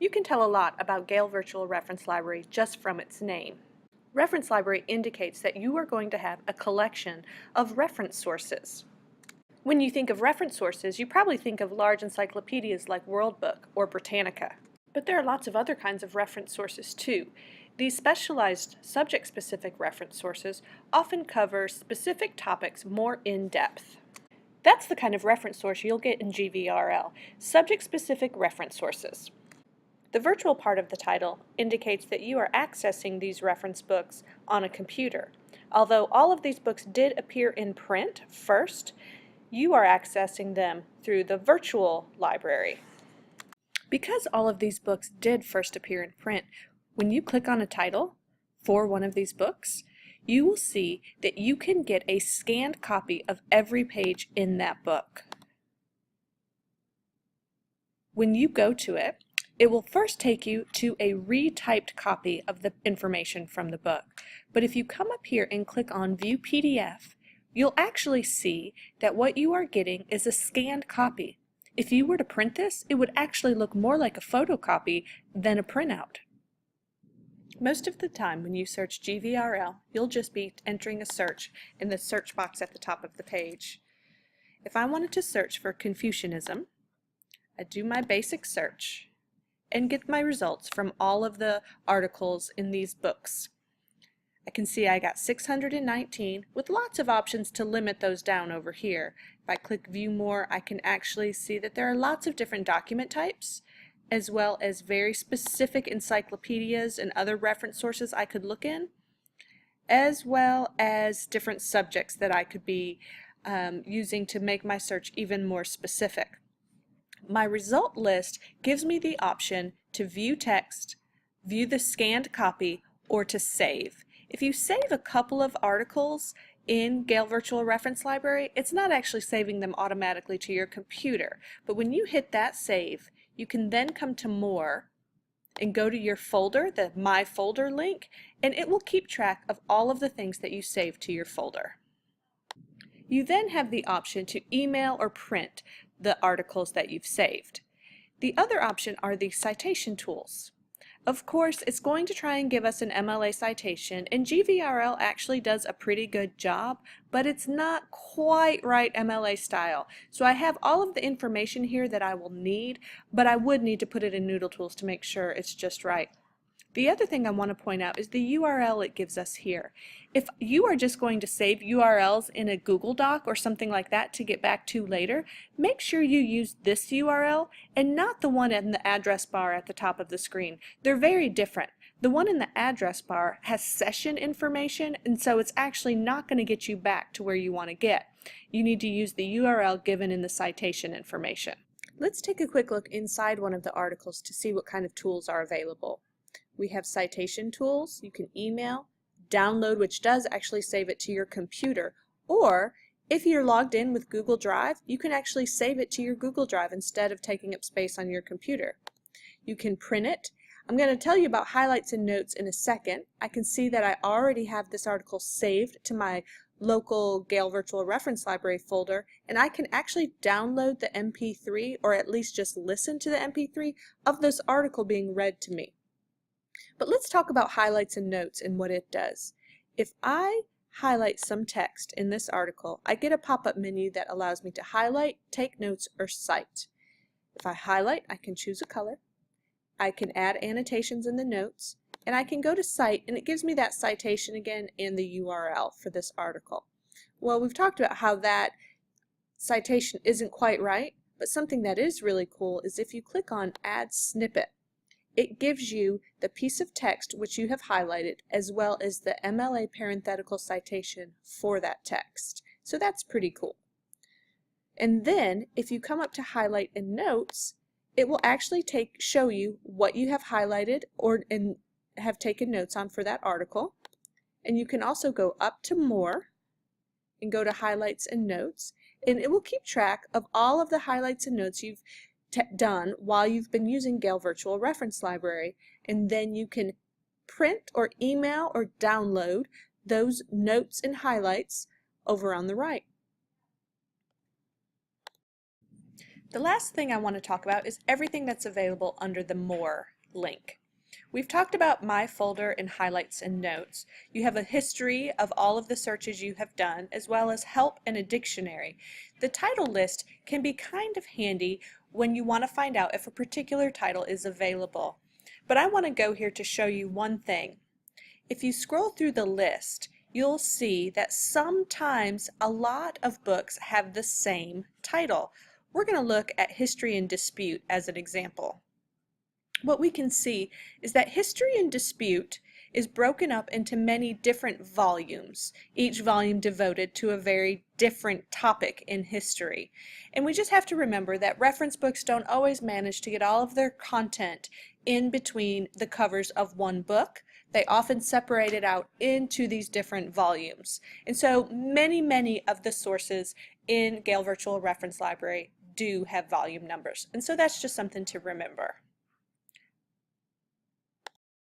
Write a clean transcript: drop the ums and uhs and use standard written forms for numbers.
You can tell a lot about Gale Virtual Reference Library just from its name. Reference library indicates that you are going to have a collection of reference sources. When you think of reference sources, you probably think of large encyclopedias like World Book or Britannica. But there are lots of other kinds of reference sources too. These specialized subject-specific reference sources often cover specific topics more in depth. That's the kind of reference source you'll get in GVRL, subject-specific reference sources. The virtual part of the title indicates that you are accessing these reference books on a computer. Although all of these books did appear in print first, you are accessing them through the virtual library. Because all of these books did first appear in print, when you click on a title for one of these books, you will see that you can get a scanned copy of every page in that book. When you go to it, it will first take you to a retyped copy of the information from the book. But if you come up here and click on View PDF, you'll actually see that what you are getting is a scanned copy. If you were to print this, it would actually look more like a photocopy than a printout. Most of the time when you search GVRL, you'll just be entering a search in the search box at the top of the page. If I wanted to search for Confucianism, I do my basic search and get my results from all of the articles in these books. I can see I got 619 with lots of options to limit those down over here. If I click View More, I can actually see that there are lots of different document types, as well as very specific encyclopedias and other reference sources I could look in, as well as different subjects that I could be using to make my search even more specific. My result list gives me the option to view text, view the scanned copy, or to save. If you save a couple of articles in Gale Virtual Reference Library, it's not actually saving them automatically to your computer. But when you hit that save, you can then come to More and go to your folder, the My Folder link, and it will keep track of all of the things that you saved to your folder. You then have the option to email or print the articles that you've saved. The other option are the citation tools. Of course, it's going to try and give us an MLA citation, and GVRL actually does a pretty good job, but it's not quite right MLA style. So I have all of the information here that I will need, but I would need to put it in Noodle Tools to make sure it's just right. The other thing I want to point out is the URL it gives us here. If you are just going to save URLs in a Google Doc or something like that to get back to later, make sure you use this URL and not the one in the address bar at the top of the screen. They're very different. The one in the address bar has session information, and so it's actually not going to get you back to where you want to get. You need to use the URL given in the citation information. Let's take a quick look inside one of the articles to see what kind of tools are available. We have citation tools. You can email, download, which does actually save it to your computer, or if you're logged in with Google Drive, you can actually save it to your Google Drive instead of taking up space on your computer. You can print it. I'm going to tell you about highlights and notes in a second. I can see that I already have this article saved to my local Gale Virtual Reference Library folder, and I can actually download the MP3, or at least just listen to the MP3 of this article being read to me. But let's talk about highlights and notes and what it does. If I highlight some text in this article, I get a pop-up menu that allows me to highlight, take notes, or cite. If I highlight, I can choose a color. I can add annotations in the notes, and I can go to cite, and it gives me that citation again and the URL for this article. Well, we've talked about how that citation isn't quite right, but something that is really cool is if you click on Add Snippet, it gives you the piece of text which you have highlighted as well as the MLA parenthetical citation for that text. So that's pretty cool. And then if you come up to Highlight and Notes, it will actually show you what you have highlighted and have taken notes on for that article. And you can also go up to More and go to Highlights and Notes, and it will keep track of all of the highlights and notes you've done while you've been using Gale Virtual Reference Library, and then you can print or email or download those notes and highlights over on the right. The last thing I want to talk about is everything that's available under the More link. We've talked about My Folder and Highlights and Notes. You have a history of all of the searches you have done, as well as help and a dictionary. The title list can be kind of handy when you want to find out if a particular title is available. But I want to go here to show you one thing. If you scroll through the list, you'll see that sometimes a lot of books have the same title. We're going to look at History and Dispute as an example. What we can see is that History and Dispute is broken up into many different volumes, each volume devoted to a very different topic in history. And we just have to remember that reference books don't always manage to get all of their content in between the covers of one book. They often separate it out into these different volumes. And so many of the sources in Gale Virtual Reference Library do have volume numbers. And so that's just something to remember.